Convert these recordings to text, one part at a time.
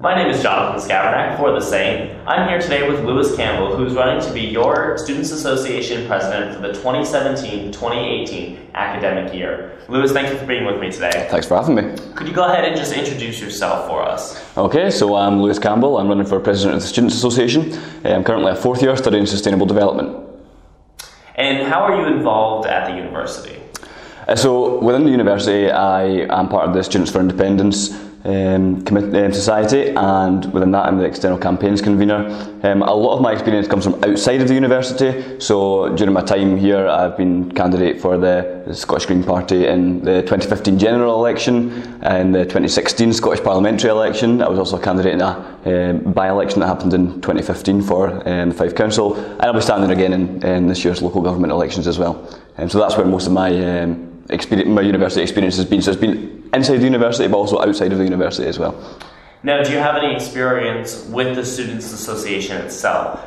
My name is Jonathon Skavroneck for The Same. I'm here today with Lewis Campbell, who's running to be your Students Association President for the 2017-2018 academic year. Lewis, thank you for being with me today. Thanks for having me. Could you go ahead and just introduce yourself for us? Okay, so I'm Lewis Campbell. I'm running for President of the Students Association. I'm currently a fourth year studying sustainable development. And how are you involved at the university? So within the university, I am part of the Students for Independence Society, and within that I'm the external campaigns convener. A lot of my experience comes from outside of the university, so during my time here I've been candidate for the Scottish Green Party in the 2015 general election and the 2016 Scottish parliamentary election. I was also a candidate in a by-election that happened in 2015 for the Fife Council, and I'll be standing again in this year's local government elections as well. So that's where most of my university experience has been. So it's been inside the university, but also outside of the university as well. Now, do you have any experience with the Students Association itself,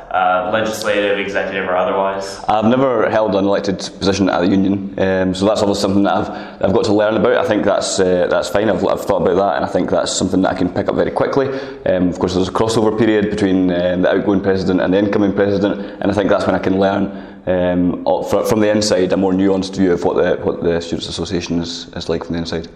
legislative, executive, or otherwise? I've never held an elected position at the union, so that's obviously something that I've got to learn about. I think that's fine. I've thought about that, and I think that's something that I can pick up very quickly. Of course, there's a crossover period between the outgoing president and the incoming president, and I think that's when I can learn from the inside a more nuanced view of what the Students Association is like from the inside.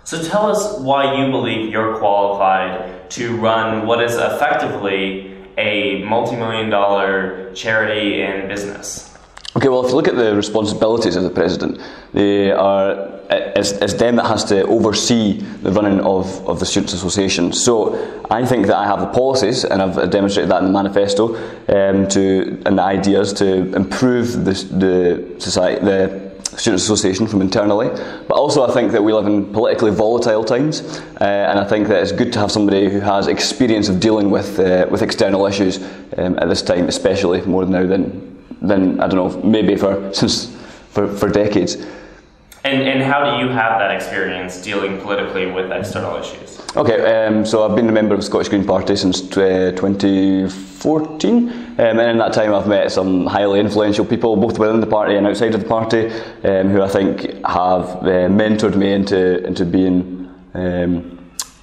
So tell us why you believe you're qualified to run what is effectively a multi-million-dollar charity and business. Okay, well, if you look at the responsibilities of the president, it's them that has to oversee the running of the Students Association. So I think that I have the policies, and I've demonstrated that in the manifesto, and the ideas to improve the Students Association from internally, but also I think that we live in politically volatile times, and I think that it's good to have somebody who has experience of dealing with external issues at this time, especially more now than I don't know, maybe for decades. And how do you have that experience dealing politically with external issues? Okay, so I've been a member of the Scottish Green Party since 2014, and in that time I've met some highly influential people, both within the party and outside of the party, who I think have mentored me into being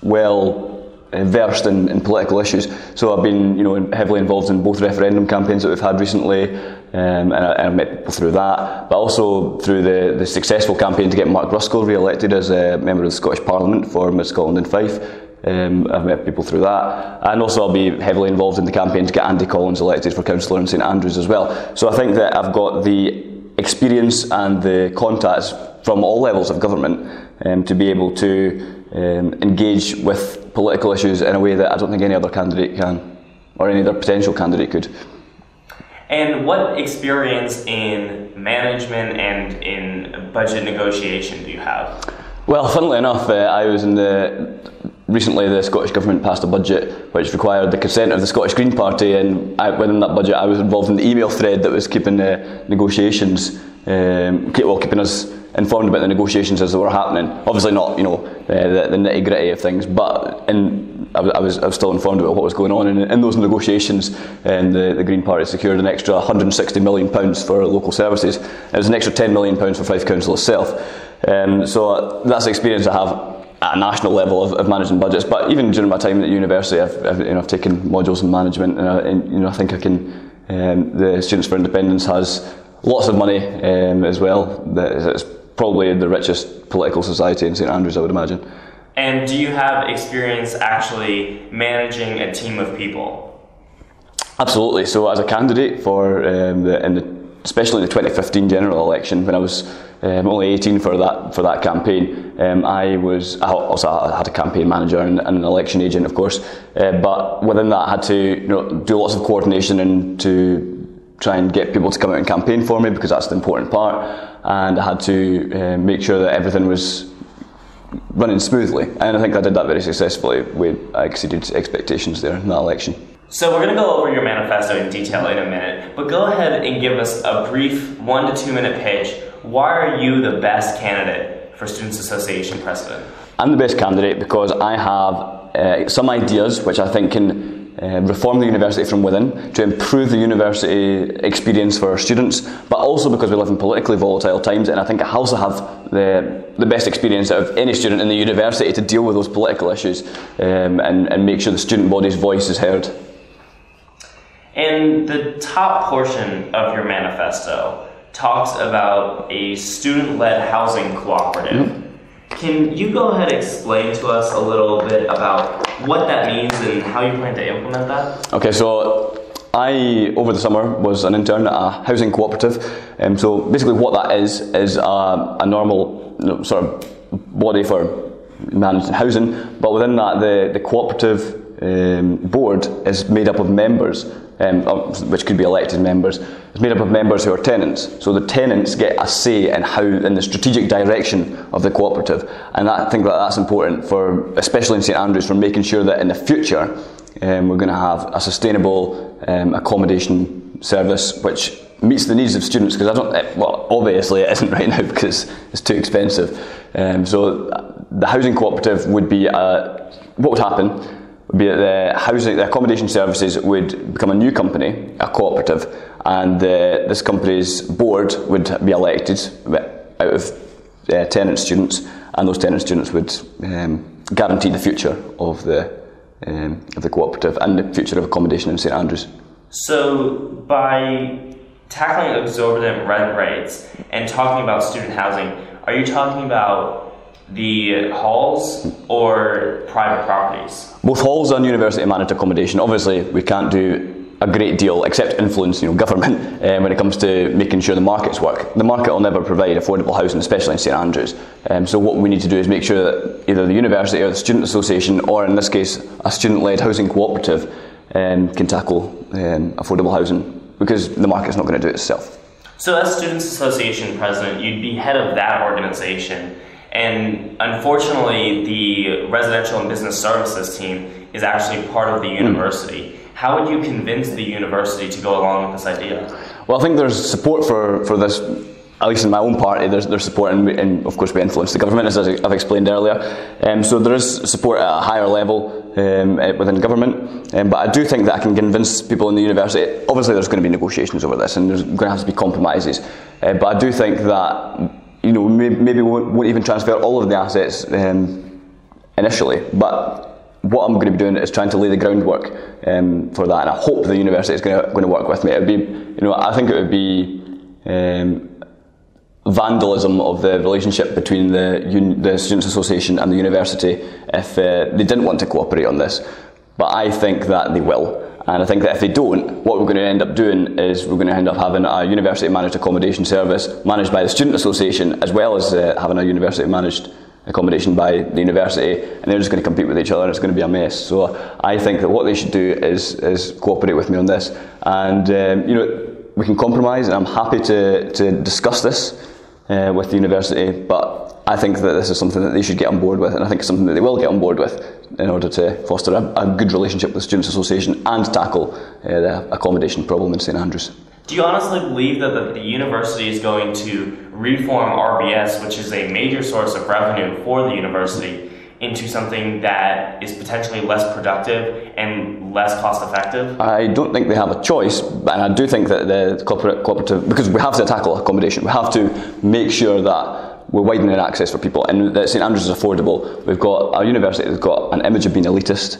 well versed in political issues. So I've been, heavily involved in both referendum campaigns that we've had recently, and I've met people through that, but also through the successful campaign to get Mark Ruskell re-elected as a member of the Scottish Parliament for Mid Scotland and Fife. I've met people through that, and also I'll be heavily involved in the campaign to get Andy Collins elected for councillor in St Andrews as well. So I think that I've got the experience and the contacts from all levels of government to be able to engage with political issues in a way that I don't think any other candidate can, or any other potential candidate could. And what experience in management and in budget negotiation do you have? Well, funnily enough, I was recently the Scottish Government passed a budget which required the consent of the Scottish Green Party, and within that budget I was involved in the email thread that was keeping negotiations, keeping us informed about the negotiations as they were happening. Obviously not, the nitty gritty of things, but I was still informed about what was going on in those negotiations. And the Green Party secured an extra £160 million for local services. It was an extra £10 million for Fife Council itself. So that's the experience I have at a national level of managing budgets. But even during my time at university, I've taken modules in management, and I think I can. The Students for Independence has lots of money as well. It's probably the richest political society in St Andrews, I would imagine. And do you have experience actually managing a team of people? Absolutely. So as a candidate for especially the 2015 general election, when I was only 18 for that campaign, I also had a campaign manager and an election agent, of course. But within that, I had to do lots of coordination and to try and get people to come out and campaign for me, because that's the important part. And I had to make sure that everything was running smoothly, and I think I did that very successfully. I exceeded expectations there in that election. So we're going to go over your manifesto in detail in a minute, but go ahead and give us a brief 1 to 2 minute pitch. Why are you the best candidate for Students Association President? I'm the best candidate because I have some ideas which I think can reform the university from within, to improve the university experience for our students, but also because we live in politically volatile times, and I think I also have the best experience out of any student in the university to deal with those political issues and make sure the student body's voice is heard. And the top portion of your manifesto talks about a student-led housing cooperative. Mm-hmm. Can you go ahead and explain to us a little bit about what that means and how you plan to implement that? Okay, so I, over the summer, was an intern at a housing cooperative. So basically what that is a normal sort of body for managing housing, but within that the cooperative board is made up of members, which could be elected members. It's made up of members who are tenants. So the tenants get a say in the strategic direction of the cooperative, and I think that's important for, especially in St Andrews, for making sure that in the future we're going to have a sustainable accommodation service which meets the needs of students. Because obviously it isn't right now because it's too expensive. So the housing cooperative would be what would happen. Be it the accommodation services would become a new company, a cooperative, and this company's board would be elected out of tenant students, and those tenant students would guarantee the future of the cooperative and the future of accommodation in St Andrews. So by tackling exorbitant rent rates and talking about student housing, are you talking about the halls or private properties? Both halls and university managed accommodation. Obviously we can't do a great deal except influence government when it comes to making sure the markets work. The market will never provide affordable housing, especially in St Andrews. So what we need to do is make sure that either the university or the student association, or in this case a student-led housing cooperative, can tackle affordable housing, because the market's not going to do it itself. So as Students Association President, you'd be head of that organization. And unfortunately, the residential and business services team is actually part of the university. How would you convince the university to go along with this idea? Well, I think there's support for this, at least in my own party. There's support, and of course we influence the government, as I've explained earlier. So there is support at a higher level within government. But I do think that I can convince people in the university. Obviously there's going to be negotiations over this, and there's going to have to be compromises. But I do think that maybe we won't even transfer all of the assets initially, but what I'm going to be doing is trying to lay the groundwork for that, and I hope the university is going to work with me. It would be, I think it would be vandalism of the relationship between the Students Association and the university if they didn't want to cooperate on this. But I think that they will. And I think that if they don't, what we're going to end up doing is we're going to end up having a university managed accommodation service managed by the Student Association, as well as having a university managed accommodation by the university, and they're just going to compete with each other, and it's going to be a mess. So I think that what they should do is cooperate with me on this, and we can compromise, and I'm happy to discuss this with the university, but I think that this is something that they should get on board with, and I think it's something that they will get on board with in order to foster a good relationship with the Students Association and tackle the accommodation problem in St Andrews. Do you honestly believe that the university is going to reform RBS, which is a major source of revenue for the university, into something that is potentially less productive and less cost effective? I don't think they have a choice, and I do think that the cooperative, because we have to tackle accommodation, we have to make sure that we're widening access for people, and that St Andrews is affordable. We've got a university that's got an image of being elitist,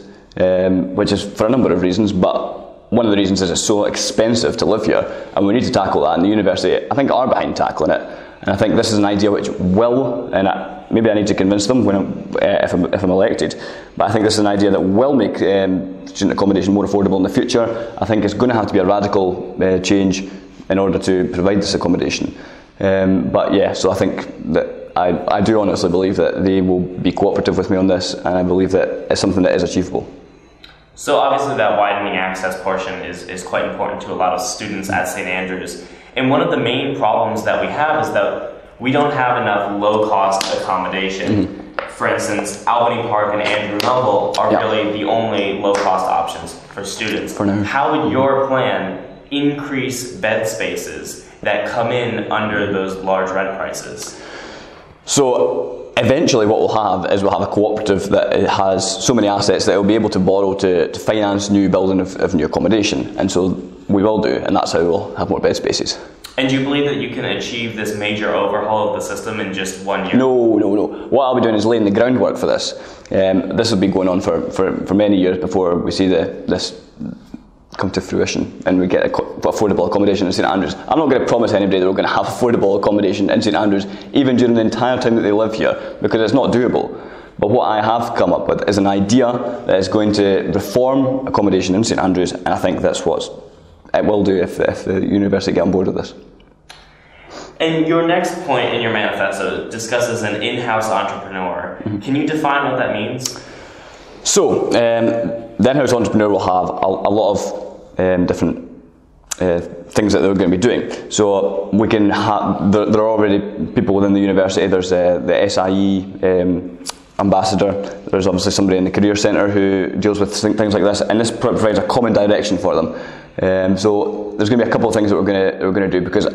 which is for a number of reasons, but one of the reasons is it's so expensive to live here, and we need to tackle that, and the university, I think, are behind tackling it. And I think this is an idea which will, and maybe I need to convince them if I'm elected, but I think this is an idea that will make student accommodation more affordable in the future. I think it's going to have to be a radical change in order to provide this accommodation. But yeah, so I think that I do honestly believe that they will be cooperative with me on this, and I believe that it's something that is achievable. So obviously that widening access portion is quite important to a lot of students at St Andrews. And one of the main problems that we have is that we don't have enough low-cost accommodation. Mm-hmm. For instance, Albany Park and Andrew Mellville are really the only low-cost options for students. For now. How would your plan increase bed spaces that come in under those large rent prices? So eventually what we'll have is we'll have a cooperative that has so many assets that it will be able to borrow to finance new building of new accommodation, and so we will do, and that's how we'll have more bed spaces. And do you believe that you can achieve this major overhaul of the system in just 1 year? No. What I'll be doing is laying the groundwork for this. This will be going on for many years before we see this come to fruition and we get affordable accommodation in St Andrews. I'm not going to promise anybody that we're going to have affordable accommodation in St Andrews even during the entire time that they live here, because it's not doable. But what I have come up with is an idea that is going to reform accommodation in St Andrews, and I think that's what it will do if the university get on board with this. And your next point in your manifesto discusses an in-house entrepreneur. Mm-hmm. Can you define what that means? So, the in-house entrepreneur will have a lot of different things that they're going to be doing. So we can have, there are already people within the university. There's the SIE ambassador. There's obviously somebody in the career centre who deals with things like this, and this provides a common direction for them. So there's going to be a couple of things that we're going to do, because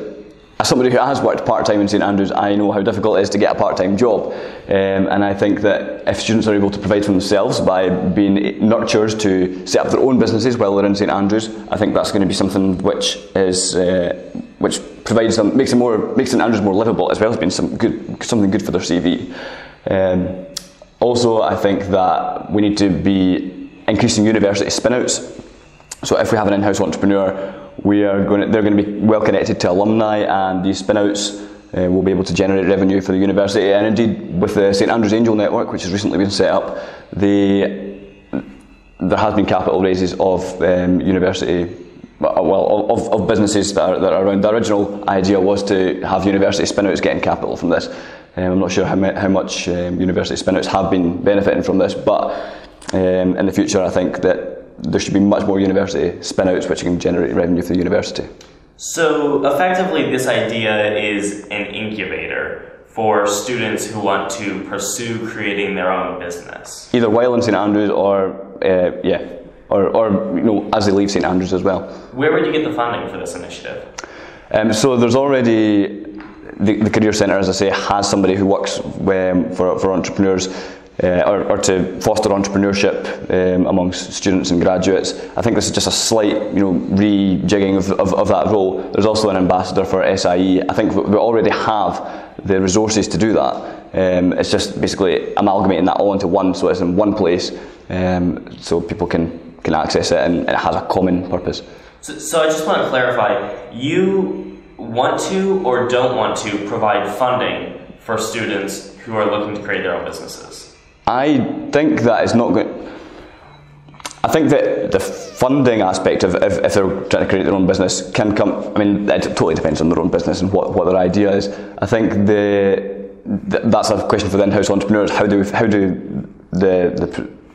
as somebody who has worked part-time in St Andrews, I know how difficult it is to get a part-time job, and I think that if students are able to provide for themselves by being nurtured to set up their own businesses while they're in St Andrews, I think that's going to be something which is which provides them, makes St Andrews more livable, as well as being something good for their CV. Also, I think that we need to be increasing university spin-outs. So if we have an in-house entrepreneur, they're going to be well connected to alumni, and these spin-outs will be able to generate revenue for the university. And indeed, with the St Andrews Angel Network, which has recently been set up, there has been capital raises of of businesses that are around. The original idea was to have university spin-outs getting capital from this. I'm not sure how much university spin-outs have been benefiting from this, but in the future I think that there should be much more university spin-outs which can generate revenue for the university. So effectively this idea is an incubator for students who want to pursue creating their own business. Either while in St Andrews or as they leave St Andrews as well. Where would you get the funding for this initiative? So there's already the Career Centre, as I say, has somebody who works for entrepreneurs or to foster entrepreneurship amongst students and graduates. I think this is just a slight rejigging of that role. There's also an ambassador for SIE. I think we already have the resources to do that. It's just basically amalgamating that all into one, so it's in one place, so people can access it, and it has a common purpose. So I just want to clarify, you want to or don't want to provide funding for students who are looking to create their own businesses? I think that is not good. I think that the funding aspect of if they're trying to create their own business can come, I mean, it totally depends on their own business and what their idea is. I think that's a question for the in-house entrepreneurs. How do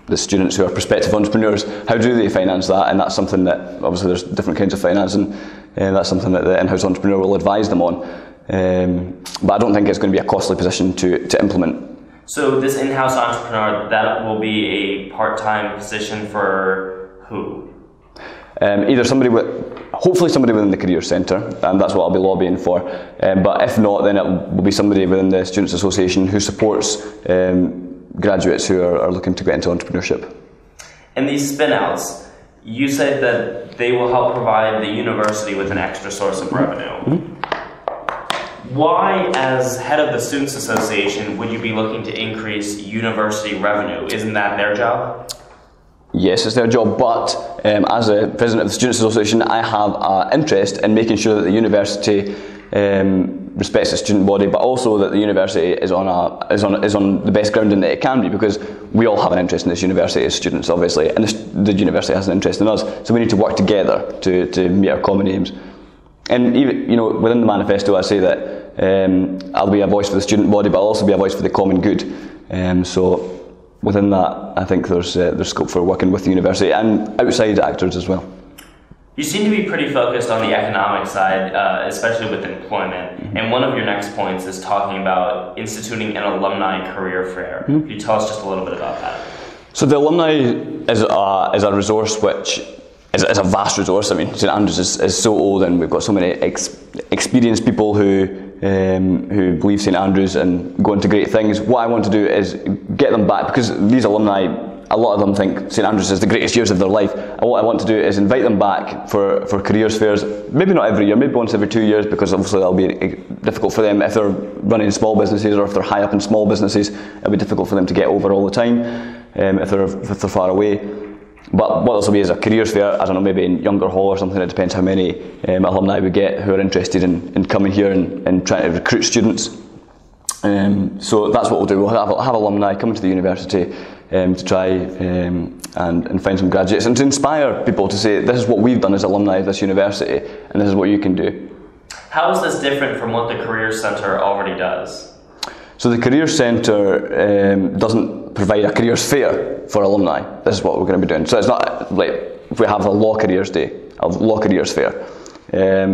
the students who are prospective entrepreneurs, how do they finance that? And that's something that, obviously there's different kinds of financing, and that's something that the in-house entrepreneur will advise them on. But I don't think it's going to be a costly position to implement. So this in-house entrepreneur, that will be a part-time position for who? Either hopefully somebody within the Career Centre, and that's what I'll be lobbying for. But if not, then it will be somebody within the Students' Association who supports graduates who are looking to get into entrepreneurship. And these spin-outs, you said that they will help provide the university with an extra source of revenue. Mm-hmm. Why, as head of the Students' Association, would you be looking to increase university revenue? Isn't that their job? Yes, it's their job, but as a president of the Students' Association, I have an interest in making sure that the university respects the student body, but also that the university is on the best grounding that it can be, because we all have an interest in this university as students, obviously, and the university has an interest in us. So we need to work together to meet our common aims. And even within the manifesto, I say that I'll be a voice for the student body, but I'll also be a voice for the common good. So within that, I think there's scope for working with the university and outside actors as well. You seem to be pretty focused on the economic side, especially with employment. Mm-hmm. And one of your next points is talking about instituting an alumni career fair. Mm-hmm. Could you tell us just a little bit about that? So the alumni is a resource which is a vast resource. I mean, St Andrews is so old, and we've got so many experienced people who who believe St Andrews and go into great things. What I want to do is get them back, because these alumni, a lot of them think St Andrews is the greatest years of their life, and what I want to do is invite them back for careers fairs, maybe not every year, maybe once every 2 years, because obviously that'll be difficult for them if they're running small businesses, or if they're high up in small businesses, it'll be difficult for them to get over all the time if they're far away. But what this will be is a careers fair, I don't know, maybe in Younger Hall or something. It depends how many alumni we get who are interested in coming here and trying to recruit students. So that's what we'll do. We'll have alumni coming to the university to try and find some graduates and to inspire people to say, this is what we've done as alumni of this university and this is what you can do. How is this different from what the Careers Centre already does? So the Careers Centre doesn't provide a careers fair for alumni. This is what we're going to be doing. So it's not like if we have a law careers day, a law careers fair,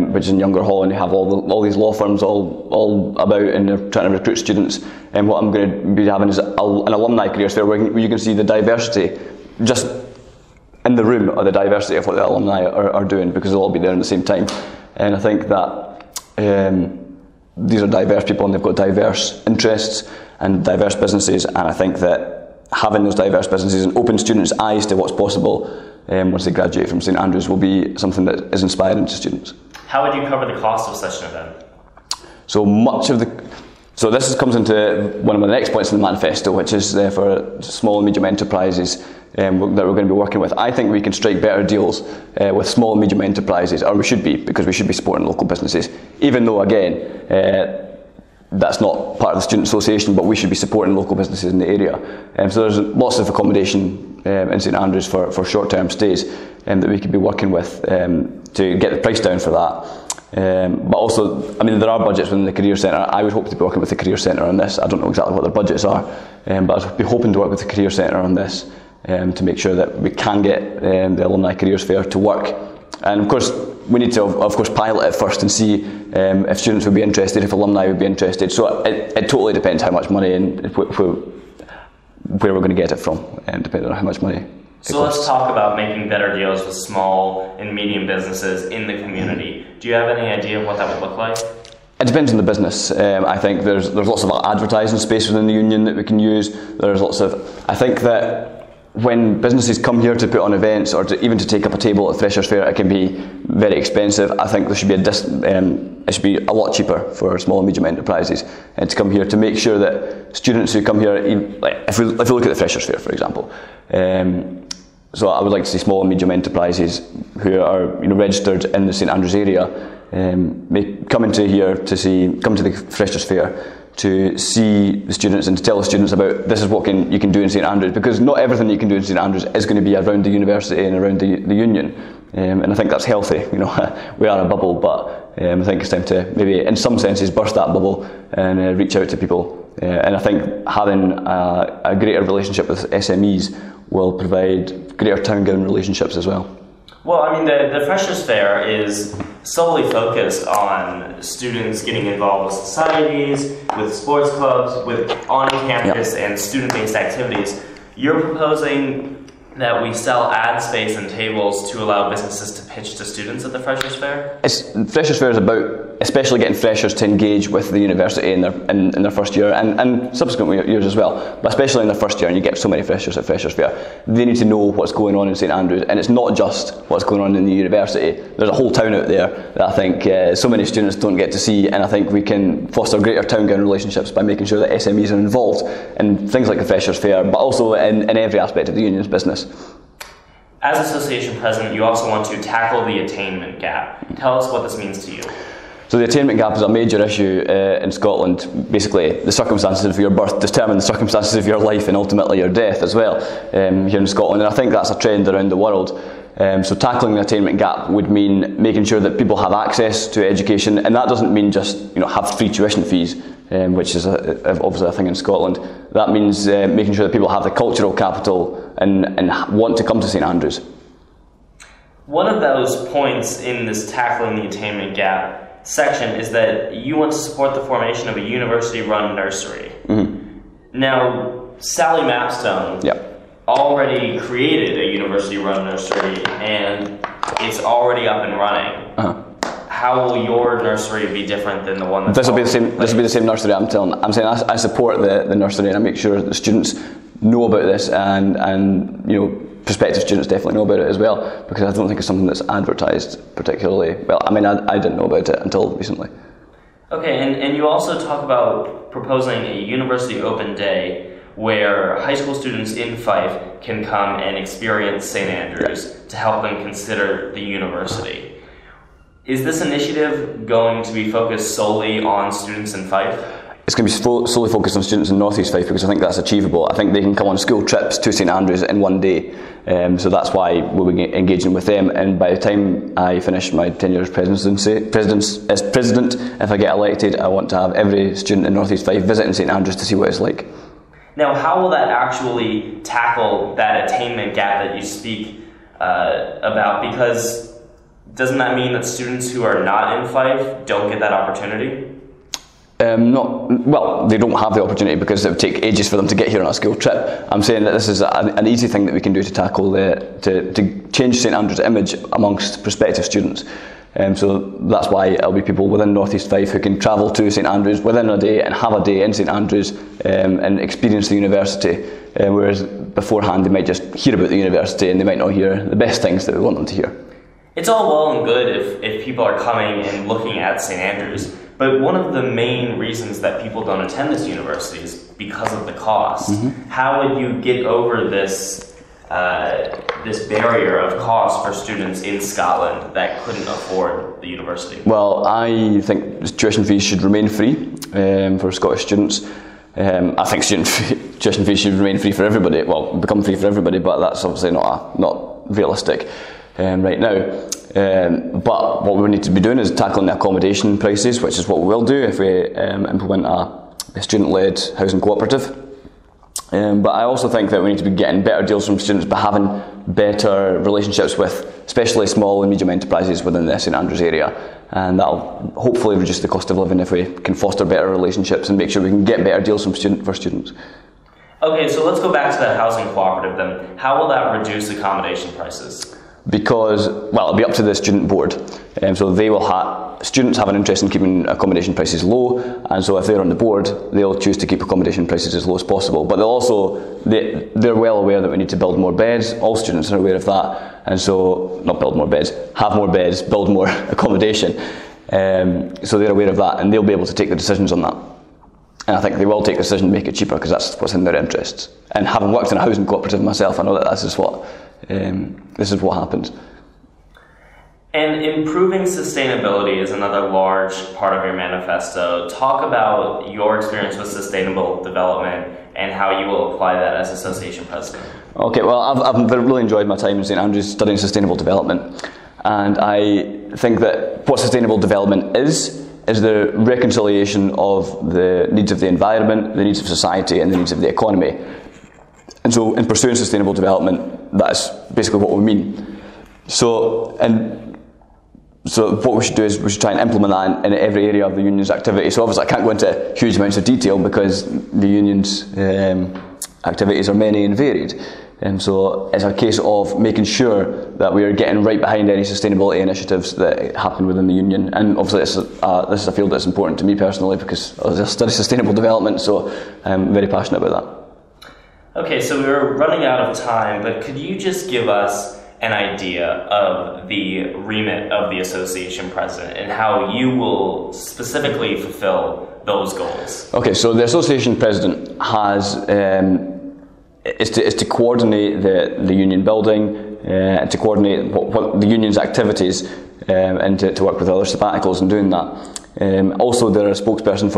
which is in Younger Hall, and you have all these law firms all about, and they're trying to recruit students. And what I'm going to be having is an alumni careers fair where you can see the diversity just in the room, or the diversity of what the alumni are doing, because they'll all be there at the same time. And I think that these are diverse people and they've got diverse interests and diverse businesses, and I think that having those diverse businesses and open students' eyes to what's possible once they graduate from St Andrews will be something that is inspiring to students. How would you cover the cost of such an event? So this comes into one of the next points in the manifesto, which is for small and medium enterprises that we're going to be working with. I think we can strike better deals with small and medium enterprises, or we should be, because we should be supporting local businesses, even though, again, that's not part of the Student Association, but we should be supporting local businesses in the area. So there's lots of accommodation in St Andrews for short-term stays that we could be working with to get the price down for that. But also, I mean, there are budgets within the Career Centre. I would hope to be working with the Career Centre on this. I don't know exactly what their budgets are, but I'd be hoping to work with the Career Centre on this to make sure that we can get the Alumni Careers Fair to work. And of course, we need to, of course, pilot it first and see if students would be interested, if alumni would be interested. So it totally depends how much money and where we're going to get it from, depending on how much money. So let's talk about making better deals with small and medium businesses in the community. Do you have any idea of what that would look like? It depends on the business. I think there's lots of advertising space within the union that we can use. I think that when businesses come here to put on events, or even to take up a table at Freshers' Fair, it can be very expensive. I think there should be it should be a lot cheaper for small and medium enterprises to come here, to make sure that students who come here, like if we look at the Freshers' Fair, for example. So I would like to see small and medium enterprises who are registered in the St Andrews area come to the Freshers' Fair to see the students and to tell the students about this is what you can do in St Andrews, because not everything you can do in St Andrews is going to be around the university and around the union, and I think that's healthy. We are a bubble, but I think it's time to maybe in some senses burst that bubble and reach out to people, and I think having a greater relationship with SMEs will provide greater town-gown relationships as well. Well, I mean, the Freshers' Fair is solely focused on students getting involved with societies, with sports clubs, with on-campus and student-based activities. You're proposing that we sell ad space and tables to allow businesses to pitch to students at the Freshers' Fair? Freshers' Fair is about especially getting freshers to engage with the university in their first year and subsequent years as well, but especially in their first year, and you get so many freshers at Freshers' Fair. They need to know what's going on in St Andrews, and it's not just what's going on in the university. There's a whole town out there that I think so many students don't get to see, and I think we can foster greater town-gown relationships by making sure that SMEs are involved in things like the Freshers' Fair, but also in every aspect of the union's business. As association president, you also want to tackle the attainment gap. Tell us what this means to you. So the attainment gap is a major issue in Scotland. Basically, the circumstances of your birth determine the circumstances of your life and ultimately your death as well here in Scotland, and I think that's a trend around the world. So tackling the attainment gap would mean making sure that people have access to education, and that doesn't mean just have free tuition fees, which is obviously a thing in Scotland. That means making sure that people have the cultural capital and want to come to St Andrews. One of those points in this tackling the attainment gap section is that you want to support the formation of a university-run nursery. Mm-hmm. Now, Sally Mapstone already created a university-run nursery, and it's already up and running. Uh-huh. how will your nursery be different than the one that's This will be the same. This will be the same nursery. I'm saying I support the nursery, and I make sure the students know about this, and you know, prospective students definitely know about it as well, because I don't think it's something that's advertised particularly well. I mean, I didn't know about it until recently. Okay, and you also talk about proposing a university open day where high school students in Fife can come and experience St. Andrews to help them consider the university. Is this initiative going to be focused solely on students in Fife? It's going to be solely focused on students in North East Fife, because I think that's achievable. I think they can come on school trips to St Andrews in one day, so that's why we'll be engaging with them. And by the time I finish my tenure as president, if I get elected, I want to have every student in North East Fife visiting St Andrews to see what it's like. Now, how will that actually tackle that attainment gap that you speak about? Because doesn't that mean that students who are not in Fife don't get that opportunity? Well, they don't have the opportunity because it would take ages for them to get here on a school trip. I'm saying that this is an easy thing that we can do to tackle to change St Andrews' image amongst prospective students. So that's why it'll be people within North East Fife who can travel to St Andrews within a day and have a day in St Andrews and experience the university, whereas beforehand they might just hear about the university and they might not hear the best things that we want them to hear. It's all well and good if people are coming and looking at St Andrews, but one of the main reasons that people don't attend this university is because of the cost. Mm-hmm. How would you get over this barrier of cost for students in Scotland that couldn't afford the university? Well, I think tuition fees should remain free for Scottish students. I think tuition fees should remain free for everybody. Well, become free for everybody, but that's obviously not realistic right now. But what we need to be doing is tackling the accommodation prices, which is what we will do if we implement a student-led housing cooperative. But I also think that we need to be getting better deals from students by having better relationships with especially small and medium enterprises within the St Andrews area, and that'll hopefully reduce the cost of living if we can foster better relationships and make sure we can get better deals for students. Okay, so let's go back to the housing cooperative then. How will that reduce accommodation prices? Because, well, it'll be up to the student board. So they will students have an interest in keeping accommodation prices low, and so if they're on the board, they'll choose to keep accommodation prices as low as possible. But they're well aware that we need to build more beds. All students are aware of that, and so not build more beds, have more beds, build more accommodation. So they're aware of that, and they'll be able to take the decisions on that. And I think they will take the decision to make it cheaper because that's what's in their interests. And having worked in a housing cooperative myself, I know that this is what happens. And improving sustainability is another large part of your manifesto. Talk about your experience with sustainable development and how you will apply that as association president. Okay, well, I've really enjoyed my time in St Andrews studying sustainable development, and I think that what sustainable development is the reconciliation of the needs of the environment, the needs of society, and the needs of the economy. And so in pursuing sustainable development, that's basically what we mean. So what we should do is we should try and implement that in every area of the union's activity. So obviously I can't go into huge amounts of detail because the union's activities are many and varied. So it's a case of making sure that we are getting right behind any sustainability initiatives that happen within the union. And obviously this is a field that's important to me personally because I study sustainable development, so I'm very passionate about that. Okay, so we're running out of time, but could you just give us an idea of the remit of the association president and how you will specifically fulfill those goals? Okay, so the association president is to coordinate the union building, to coordinate what the union's activities, and to work with other sabbaticals in doing that. Also, they're a spokesperson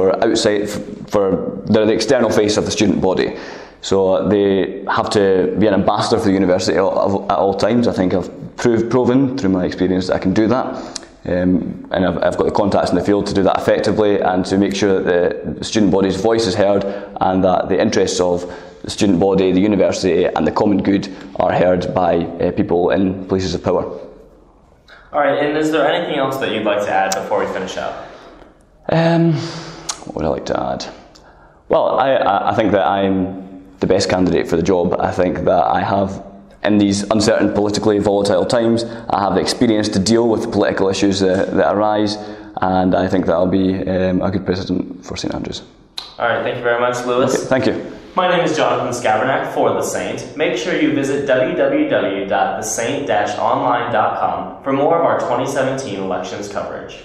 they're the external face of the student body. So they have to be an ambassador for the university at all times. I think I've proven through my experience that I can do that. And I've got the contacts in the field to do that effectively and to make sure that the student body's voice is heard and that the interests of the student body, the university and the common good are heard by people in places of power. Alright, and is there anything else that you'd like to add before we finish up? What would I like to add? Well, I think that I'm the best candidate for the job. I think that I have in these uncertain, politically volatile times, I have the experience to deal with political issues that arise, and I think that I'll be a good president for St Andrews. All right, thank you very much, Lewis. Okay, thank you. My name is Jonathon Skavroneck for The Saint. Make sure you visit www.thesaint-online.com for more of our 2017 elections coverage.